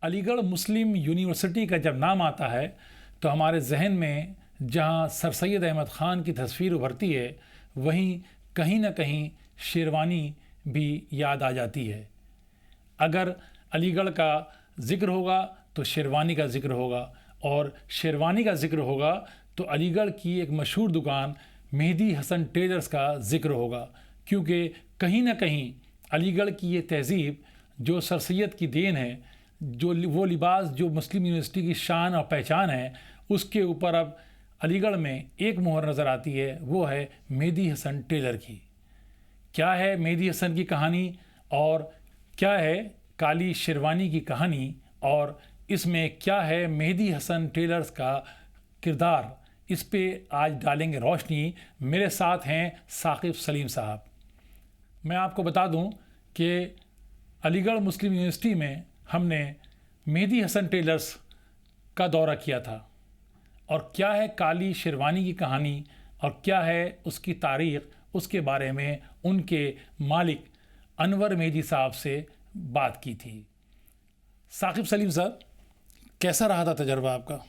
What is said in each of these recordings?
अलीगढ़ मुस्लिम university का जब नाम आता है तो हमारे जहन में जहां सर सैयद अहमद ख़ान की तस्वीर उभरती है, वहीं कहीं ना कहीं शेरवानी भी याद आ जाती है। अगर अलीगढ़ का ज़िक्र होगा तो शेरवानी का ज़िक्र होगा, और शेरवानी का ज़िक्र होगा तो अलीगढ़ की एक मशहूर दुकान मेहदी हसन टेलर्स का ज़िक्र होगा, क्योंकि कहीं ना कहीं अलीगढ़ की ये तहज़ीब जो सर सैयद की देन है, जो वो लिबास जो मुस्लिम यूनिवर्सिटी की शान और पहचान है, उसके ऊपर अब अलीगढ़ में एक मोहर नज़र आती है, वो है मेहदी हसन टेलर की। क्या है मेहदी हसन की कहानी और क्या है काली शेरवानी की कहानी, और इसमें क्या है मेहदी हसन टेलर्स का किरदार, इस पे आज डालेंगे रोशनी। मेरे साथ हैं साकिब सलीम साहब। मैं आपको बता दूं कि अलीगढ़ मुस्लिम यूनिवर्सिटी में हमने मेहदी हसन टेलर्स का दौरा किया था, और क्या है काली शेरवानी की कहानी और क्या है उसकी तारीख़, उसके बारे में उनके मालिक अनवर मेहदी साहब से बात की थी। साकिब सलीम साहब, कैसा रहा था तजर्बा आपका?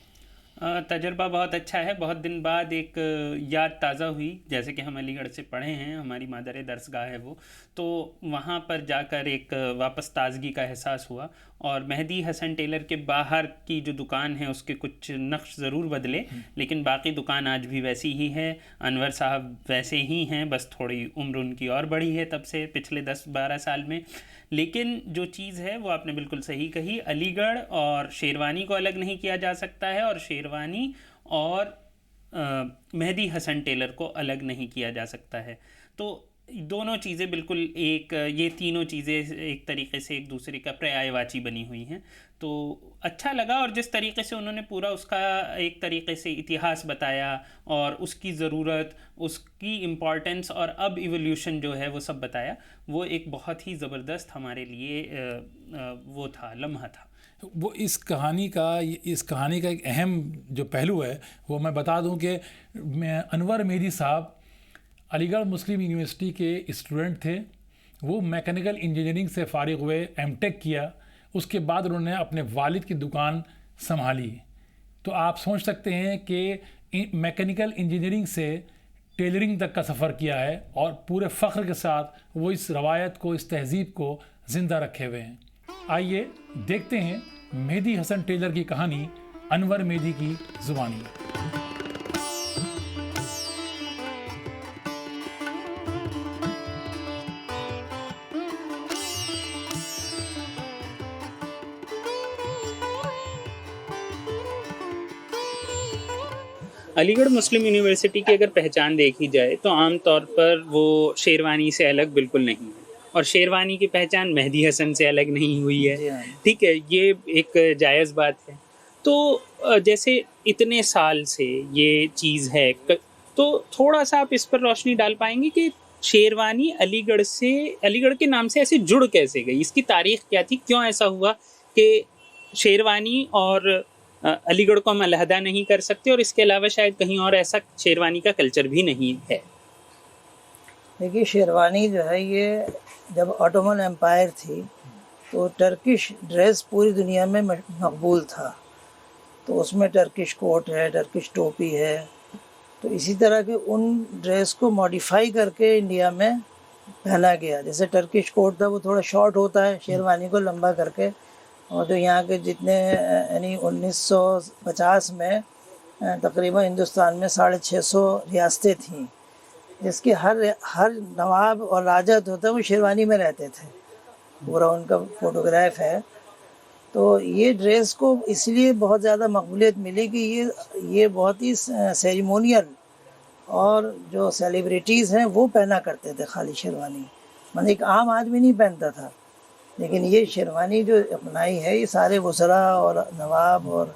तजर्बा बहुत अच्छा है। बहुत दिन बाद एक याद ताज़ा हुई। जैसे कि हम अलीगढ़ से पढ़े हैं, हमारी मादर दरसगाह है वो, तो वहाँ पर जाकर एक वापस ताज़गी का एहसास हुआ। और मेहदी हसन टेलर के बाहर की जो दुकान है उसके कुछ नक्श ज़रूर बदले, लेकिन बाकी दुकान आज भी वैसी ही है। अनवर साहब वैसे ही हैं, बस थोड़ी उम्र उनकी और बढ़ी है तब से, पिछले 10-12 साल में। लेकिन जो चीज़ है वो आपने बिल्कुल सही कही, अलीगढ़ और शेरवानी को अलग नहीं किया जा सकता है, और शेरवानी और मेहदी हसन टेलर को अलग नहीं किया जा सकता है। तो दोनों चीज़ें बिल्कुल एक, ये तीनों चीज़ें एक तरीके से एक दूसरे का पर्यायवाची बनी हुई हैं। तो अच्छा लगा, और जिस तरीके से उन्होंने पूरा उसका एक तरीके से इतिहास बताया और उसकी ज़रूरत, उसकी इम्पॉर्टेंस और अब इवोल्यूशन जो है वो सब बताया, वो एक बहुत ही ज़बरदस्त हमारे लिए वो था, लम्हा था। वो इस कहानी का एक अहम जो पहलू है वो मैं बता दूं कि अनवर मेहदी साहब अलीगढ़ मुस्लिम यूनिवर्सिटी के स्टूडेंट थे। वो मैकेनिकल इंजीनियरिंग से फ़ारिग हुए, एमटेक किया, उसके बाद उन्होंने अपने वालिद की दुकान संभाली। तो आप सोच सकते हैं कि मैकेनिकल इंजीनियरिंग से टेलरिंग तक का सफ़र किया है, और पूरे फ़ख्र के साथ वो इस रवायत को, इस तहज़ीब को ज़िंदा रखे हुए हैं। आइए देखते हैं मेहदी हसन टेलर की कहानी अनवर मेहदी की ज़ुबानी। अलीगढ़ मुस्लिम यूनिवर्सिटी की अगर पहचान देखी जाए तो आम तौर पर वो शेरवानी से अलग बिल्कुल नहीं है, और शेरवानी की पहचान मेहदी हसन से अलग नहीं हुई है। ठीक है, ये एक जायज़ बात है। तो जैसे इतने साल से ये चीज़ है, तो थोड़ा सा आप इस पर रोशनी डाल पाएंगे कि शेरवानी अलीगढ़ के नाम से ऐसे जुड़ कैसे गई? इसकी तारीख़ क्या थी? क्यों ऐसा हुआ कि शेरवानी और अलीगढ़ को हम अलहदा नहीं कर सकते, और इसके अलावा शायद कहीं और ऐसा शेरवानी का कल्चर भी नहीं है? देखिए, शेरवानी जो है ये जब ऑटोमन एम्पायर थी तो टर्किश ड्रेस पूरी दुनिया में मकबूल था। तो उसमें टर्किश कोट है, टर्किश टोपी है। तो इसी तरह के उन ड्रेस को मॉडिफाई करके इंडिया में पहना गया। जैसे टर्किश कोट था वो थोड़ा शॉर्ट होता है, शेरवानी को लंबा करके। और जो यहाँ के जितने यानी 1950 में तकरीबन हिंदुस्तान में 650 रियासतें थीं, जिसके हर नवाब और राजा होता है वो शेरवानी में रहते थे। पूरा उनका फोटोग्राफ है। तो ये ड्रेस को इसलिए बहुत ज़्यादा मकबूलियत मिली कि ये बहुत ही सेरेमोनियल, और जो सेलिब्रिटीज़ हैं वो पहना करते थे खाली शेरवानी, मतलब एक आम आदमी नहीं पहनता था। लेकिन ये शेरवानी जो अपनाई है ये सारे वज़रा और नवाब और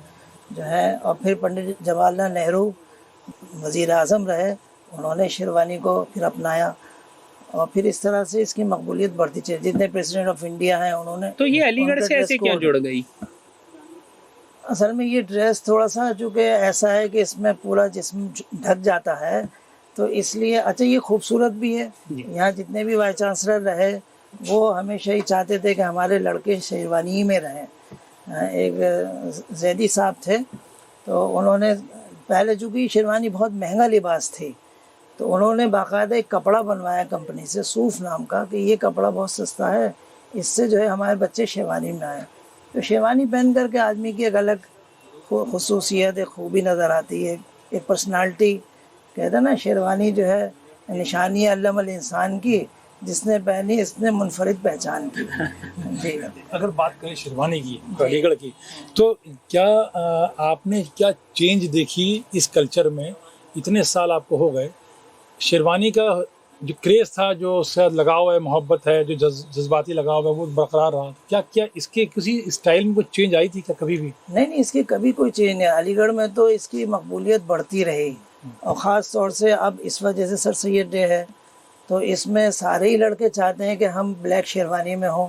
जो है, और फिर पंडित जवाहरलाल नेहरू वज़ीर आज़म रहे, उन्होंने शेरवानी को फिर अपनाया, और फिर इस तरह से इसकी मकबूलियत बढ़ती चली। जितने प्रेसिडेंट ऑफ इंडिया हैं उन्होंने। तो ये अलीगढ़ से ऐसे क्यों जुड़ गई? असल में ये ड्रेस थोड़ा सा चूँकि ऐसा है कि इसमें पूरा जिस्म ढक जाता है, तो इसलिए अच्छा ये खूबसूरत भी है। यहाँ जितने भी वाइस चांसलर रहे वो हमेशा ही चाहते थे कि हमारे लड़के शेरवानी में रहें। एक जैदी साहब थे, तो उन्होंने पहले चूँकि शेरवानी बहुत महंगा लिबास थी, तो उन्होंने बाकायदा एक कपड़ा बनवाया कंपनी से, सूफ नाम का, कि ये कपड़ा बहुत सस्ता है, इससे जो है हमारे बच्चे शेरवानी में आए। तो शेरवानी पहन करके आदमी की एक अलग खुसूसियत, एक खूबी नज़र आती है, एक पर्सनालिटी। कहते हैं ना, शेरवानी जो है निशानी अल्लमल इंसान की, जिसने पहनी इसने मुनफरिद पहचान की। जी। अगर बात करें शेरवानी की, अलीगढ़ की, तो क्या आपने क्या चेंज देखी इस कल्चर में? इतने साल आपको हो गए, शेरवानी का जो क्रेज़ था, जो उससे लगाव है, मोहब्बत है, जो जज्बाती लगाव है, वो बरकरार रहा। क्या क्या इसके किसी स्टाइल में कुछ चेंज आई थी क्या कभी भी? नहीं, इसकी कभी कोई चेंज नहीं। अलीगढ़ में तो इसकी मकबूलियत बढ़ती रही, और ख़ास तौर से अब इस वजह से सर सैयद डे है, तो इसमें सारे ही लड़के चाहते हैं कि हम ब्लैक शेरवानी में हों।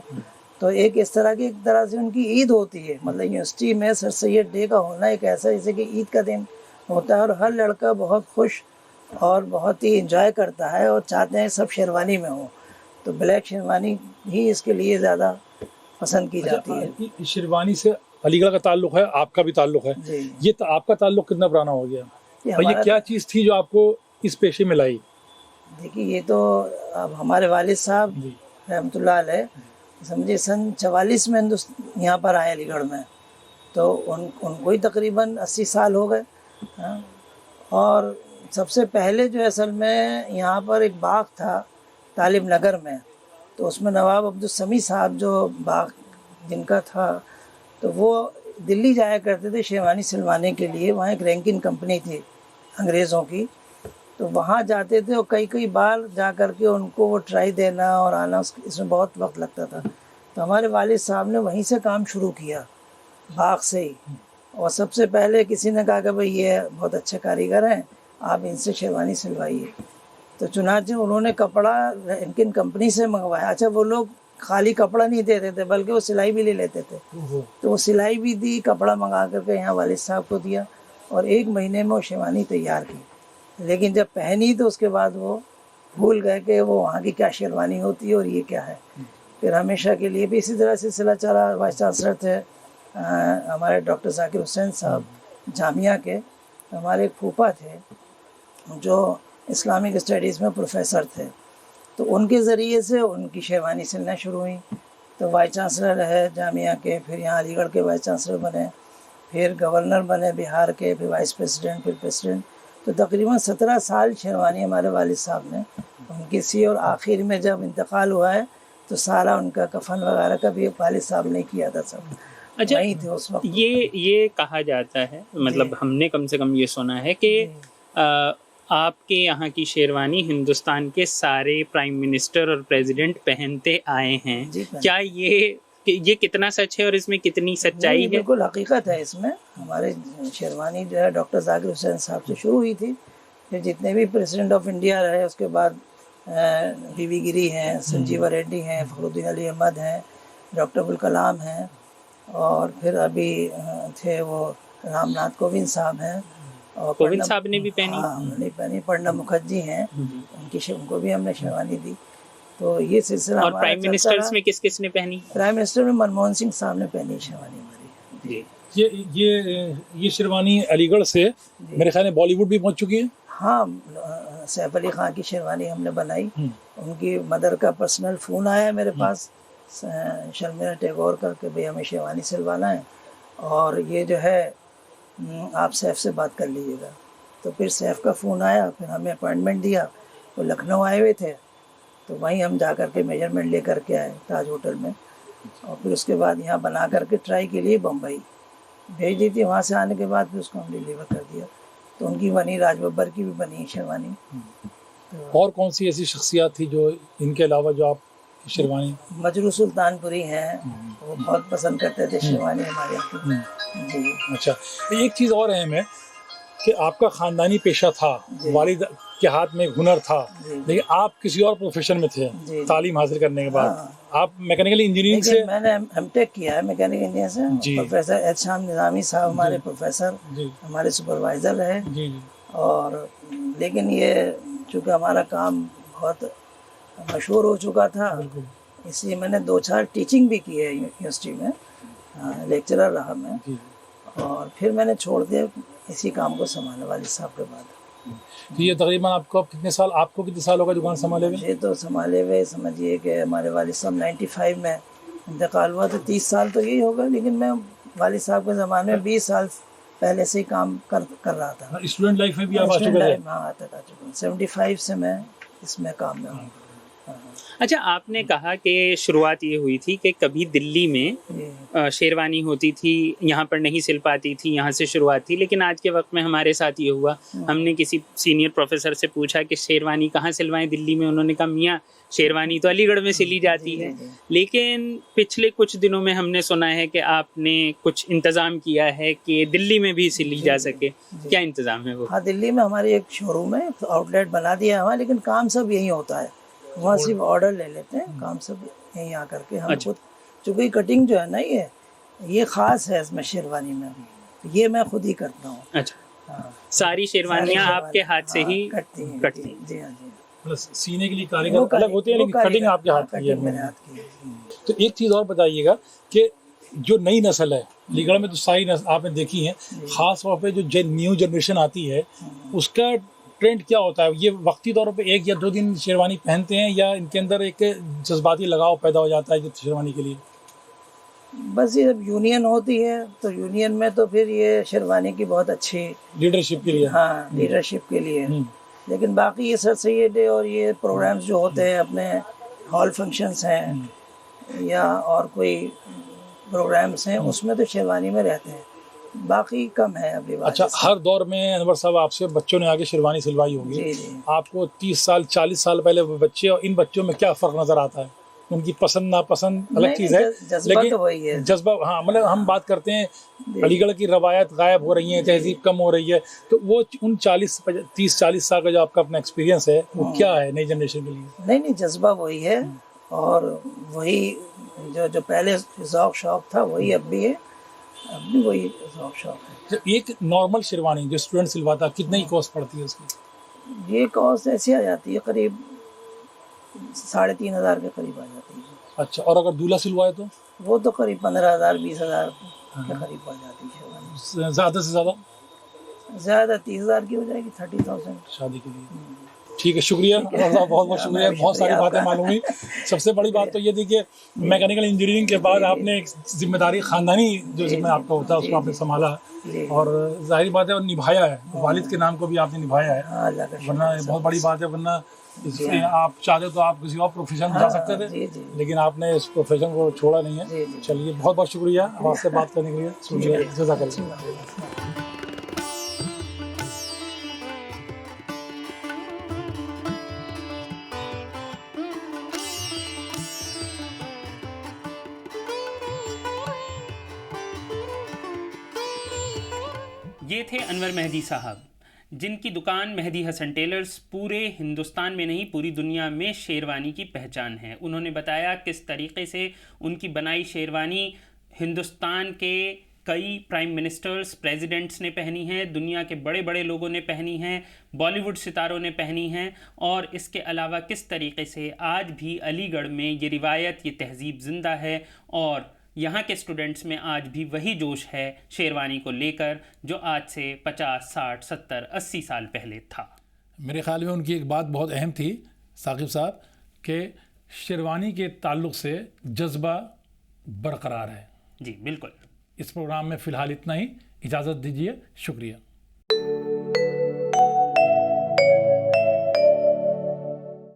तो एक इस तरह की, एक तरह से उनकी ईद होती है। मतलब यूनिवर्सिटी में सर सैयद डे का होना एक ऐसा जैसे कि ईद का दिन होता है, और हर लड़का बहुत खुश और बहुत ही इंजॉय करता है और चाहते हैं सब शेरवानी में हो। तो ब्लैक शेरवानी ही इसके लिए ज़्यादा पसंद की जाती है। शेरवानी से अलीगढ़ का ताल्लुक़ है, आपका भी ताल्लुक़ है। जी। ये तो आपका ताल्लुक़ कितना पुराना हो गया, और ये क्या चीज़ थी जो आपको इस पेशे में लाई? देखिए, ये तो अब हमारे वालिद साहब रहमतुल्लाह अलैह, समझिए सन 44 में यहाँ पर आए अलीगढ़ में, तो उनको ही तकरीबन 80 साल हो गए। हाँ। और सबसे पहले जो असल में यहाँ पर एक बाग था तालिब नगर में, तो उसमें नवाब अब्दुल समी साहब जो बाग जिनका था, तो वो दिल्ली जाया करते थे शेरवानी सिलवाने के लिए। वहाँ एक रैंकिन कंपनी थी अंग्रेज़ों की, तो वहाँ जाते थे और कई बार जा कर के उनको वो ट्राई देना और आना, इसमें बहुत वक्त लगता था। तो हमारे वालिद साहब ने वहीं से काम शुरू किया, बाग से ही। और सबसे पहले किसी ने कहा कि भाई ये बहुत अच्छे कारीगर हैं, आप इनसे शेरवानी सिलवाइए। तो चुनांचे उन्होंने कपड़ा रैंकिन कंपनी से मंगवाया। अच्छा, वो लोग खाली कपड़ा नहीं देते थे, बल्कि वो सिलाई भी ले लेते थे। तो वो सिलाई भी दी, कपड़ा मंगा करके यहाँ वालिद साहब को दिया, और 1 महीने में वो शेरवानी तैयार की। लेकिन जब पहनी तो उसके बाद वो भूल गए कि वो वहाँ की क्या शेरवानी होती है और ये क्या है। फिर हमेशा के लिए भी इसी तरह सिलसिला चला। वाइस चांसलर थे हमारे डॉक्टर ज़ाकिर हुसैन साहब जामिया के। हमारे एक फूफा थे जो इस्लामिक स्टडीज़ में प्रोफेसर थे, तो उनके ज़रिए से उनकी शेरवानी सिलना शुरू हुई। तो वाइस चांसलर है जामिया के, फिर यहाँ अलीगढ़ के वाइस चांसलर बने, फिर गवर्नर बने बिहार के, फिर वाइस प्रेसिडेंट, फिर प्रेसिडेंट। तो तकरीबन 17 साल शेरवानी हमारे वालिद साहब ने उनकी सी, और आखिर में जब इंतकाल हुआ है तो सारा उनका कफन वगैरह का भी वालिद साहब ने किया था, सब। अच्छा, वहीं थे उस वक्त। ये कहा जाता है, मतलब हमने कम से कम ये सुना है कि आपके यहाँ की शेरवानी हिंदुस्तान के सारे प्राइम मिनिस्टर और प्रेसिडेंट पहनते आए हैं। क्या ये कितना सच है और इसमें कितनी सच्चाई है? बिल्कुल हकीकत है इसमें। हमारे शेरवानी जो है डॉक्टर ज़ाकिर हुसैन साहब से शुरू हुई थी, फिर जितने भी प्रेसिडेंट ऑफ इंडिया रहे, उसके बाद बीवी गिरी हैं, संजीवा रेड्डी हैं, फखरुद्दीन अली अहमद हैं, डॉक्टर अब्दुल कलाम हैं, और फिर अभी थे वो रामनाथ कोविंद साहब हैं, और कोविंद साहब ने भी पहनी? हाँ, हमने पहनी। प्रणब मुखर्जी हैं, उनको भी हमने शेरवानी दी। तो ये सिलसिला। और प्राइम मिनिस्टर्स में किस ने पहनी? प्राइम मिनिस्टर में मनमोहन सिंह साहब ने पहनी शेरवानी हमारी। ये शेरवानी अलीगढ़ से मेरे ख्याल में बॉलीवुड भी पहुंच चुकी है। हाँ, सैफ अली खान की शेरवानी हमने बनाई। उनकी मदर का पर्सनल फ़ोन आया मेरे पास, शर्मिला टैगोर करके, भाई हमें शेरवानी सिलवाना है, और ये जो है आप सैफ से बात कर लीजिएगा। तो फिर सैफ का फ़ोन आया, फिर हमें अपॉइंटमेंट दिया। वो लखनऊ आए हुए थे, तो वहीं हम जा कर के मेजरमेंट ले करके आए ताज होटल में, और फिर उसके बाद यहाँ बना करके ट्राई के लिए बम्बई भेज दी थी। वहाँ से आने के बाद फिर उसको हम डिलीवर कर दिया। तो उनकी बनी, राज बब्बर की भी बनी शेरवानी। तो और कौन सी ऐसी शख्सियात थी जो इनके अलावा जो आप शेरवानी? मजरू सुल्तानपुरी हैं, वो बहुत पसंद करते थे शेरवानी हमारे यहाँ की। जी। अच्छा, एक चीज़ और अहम है कि आपका ख़ानदानी पेशा था, वालिद के हाथ में हुनर था, लेकिन आप किसी और प्रोफेशन में थे तालीम हासिल करने के बाद। हाँ। आप मैकेनिकल इंजीनियरिंग से? मैंने एमटेक किया है मैकेनिकल इंजीनियरिंग से। प्रोफेसर एहसाम निज़ामी साहब हमारे प्रोफेसर, हमारे सुपरवाइज़र रहे। और लेकिन ये चूँकि हमारा काम बहुत मशहूर हो चुका था, इसलिए मैंने 2-4 टीचिंग भी की है यूनिवर्सिटी में। हाँ, लेक्चरर रहा मैं। और फिर मैंने छोड़ दिया इसी काम को संभालने वाले साहब के बाद। तो ये तकरीबन आपको कितने साल होगा दुकान संभाले हुए? ये तो संभाले हुए समझिए कि हमारे वालिद साहब 95 में इंतकाल हुआ, तो 30 साल तो यही होगा। लेकिन मैं वालिद साहब के ज़माने में 20 साल पहले से ही काम कर रहा था। स्टूडेंट लाइफ में भी आप आ चुके थे? हाँ, आता था। 75 से मैं इसमें काम में हूँ। अच्छा, आपने कहा कि शुरुआत ये हुई थी कि कभी दिल्ली में शेरवानी होती थी, यहाँ पर नहीं सिल पाती थी, यहाँ से शुरुआत थी। लेकिन आज के वक्त में हमारे साथ ये हुआ, हमने किसी सीनियर प्रोफेसर से पूछा कि शेरवानी कहाँ सिलवाएं दिल्ली में। उन्होंने कहा मियाँ शेरवानी तो अलीगढ़ में सिली जाती है। लेकिन पिछले कुछ दिनों में हमने सुना है कि आपने कुछ इंतज़ाम किया है कि दिल्ली में भी सिली जा सके। क्या इंतज़ाम है वो? हाँ, दिल्ली में हमारी एक शोरूम है, आउटलेट बना दिया है वहाँ, लेकिन काम सब यहीं होता है। वहाँ सिर्फ ऑर्डर ले लेते हैं, काम सब यहीं आ करके हम खुद। चूँकि कटिंग जो है ना, ये ख़ास है इसमें शेरवानी में, ये मैं खुद ही करता हूँ। अच्छा, हाँ। सारी शेरवानियाँ आपके हाथ से ही कटती हैं? जी हाँ जी। मतलब सीने के लिए कारीगर अलग होते हैं, लेकिन कटिंग आपके हाथ की है। मेरे हाथ की है। तो एक चीज़ और बताइएगा कि जो नई नस्ल है, अलीगढ़ में तो सारी नस्ल आपने देखी है, ख़ास तौर पे जो न्यू जनरेशन आती है उसका ट्रेंड क्या होता है? ये वक्ती तौर पे 1 या 2 दिन शेरवानी पहनते हैं, या इनके अंदर एक जज्बाती लगाव पैदा हो जाता है शेरवानी के लिए? बस ये जब यूनियन होती है तो यूनियन में तो फिर ये शेरवानी की बहुत अच्छी लीडरशिप के लिए। हाँ, लीडरशिप के लिए। लेकिन बाकी ये सर सैयद और ये प्रोग्राम्स जो होते हैं, अपने हॉल फंक्शंस हैं या और कोई प्रोग्राम्स हैं, उसमें तो शेरवानी में रहते हैं, बाकी कम है अभी। अच्छा, हर दौर में अनवर साहब आपसे बच्चों ने आगे शेरवानी सिलवाई होगी। जी जी। आपको 30 साल 40 साल पहले वो बच्चे और इन बच्चों में क्या फ़र्क नज़र आता है? उनकी पसंद नापसंद अलग चीज़ है, जज्बा तो वही है। जज्बा, हाँ, मतलब हम बात करते हैं अलीगढ़ की रवायत गायब हो रही है, तहजीब कम हो रही है, तो वो उन 30-40 साल का जो आपका अपना एक्सपीरियंस है वो क्या है नई जनरेशन के लिए? नहीं, जज्बा वही है, और वही जो पहले शौक था वही अब भी है, अब भी वही शौक है। तो एक नॉर्मल शेरवानी जो स्टूडेंट सिलवाता कितनी ही कॉस्ट पड़ती है उसकी? ये कॉस्ट ऐसी आ जाती है करीब 3,500 के करीब आ जाती है। अच्छा, और अगर दूल्हा सिलवाए तो? वो तो करीब 15,000 20,000 के करीब आ जाती है। ज़्यादा से ज़्यादा 30,000 की हो जाएगी, 30,000 शादी के लिए। ठीक है, शुक्रिया बहुत बहुत शुक्रिया, बहुत सारी बातें मालूम हुई। सबसे बड़ी बात तो ये थी कि मैकेनिकल इंजीनियरिंग के बाद आपने एक जिम्मेदारी, ख़ानदानी जो जिम्मे आपका होता है उसको आपने संभाला, और जाहिर बात है और निभाया है, वालिद के नाम को भी आपने निभाया है। वरना बहुत बड़ी बात है, वरना आप चाहते तो आप किसी और प्रोफेशन में जा सकते थे, लेकिन आपने इस प्रोफेशन को छोड़ा नहीं है। चलिए, बहुत बहुत शुक्रिया आपसे बात करने के लिए। शुक्रिया, जज़ाकल्लाह। ये थे अनवर मेहदी साहब, जिनकी दुकान मेहदी हसन टेलर्स पूरे हिंदुस्तान में नहीं पूरी दुनिया में शेरवानी की पहचान है। उन्होंने बताया किस तरीके से उनकी बनाई शेरवानी हिंदुस्तान के कई प्राइम मिनिस्टर्स, प्रेसिडेंट्स ने पहनी हैं, दुनिया के बड़े बड़े लोगों ने पहनी हैं, बॉलीवुड सितारों ने पहनी हैं, और इसके अलावा किस तरीके से आज भी अलीगढ़ में ये रिवायत, ये तहजीब ज़िंदा है, और यहाँ के स्टूडेंट्स में आज भी वही जोश है शेरवानी को लेकर जो आज से 50, 60, 70, 80 साल पहले था। मेरे ख्याल में उनकी एक बात बहुत अहम थी साकिब साहब, कि शेरवानी के ताल्लुक़ से जज्बा बरकरार है। जी बिल्कुल। इस प्रोग्राम में फ़िलहाल इतना ही, इजाज़त दीजिए, शुक्रिया।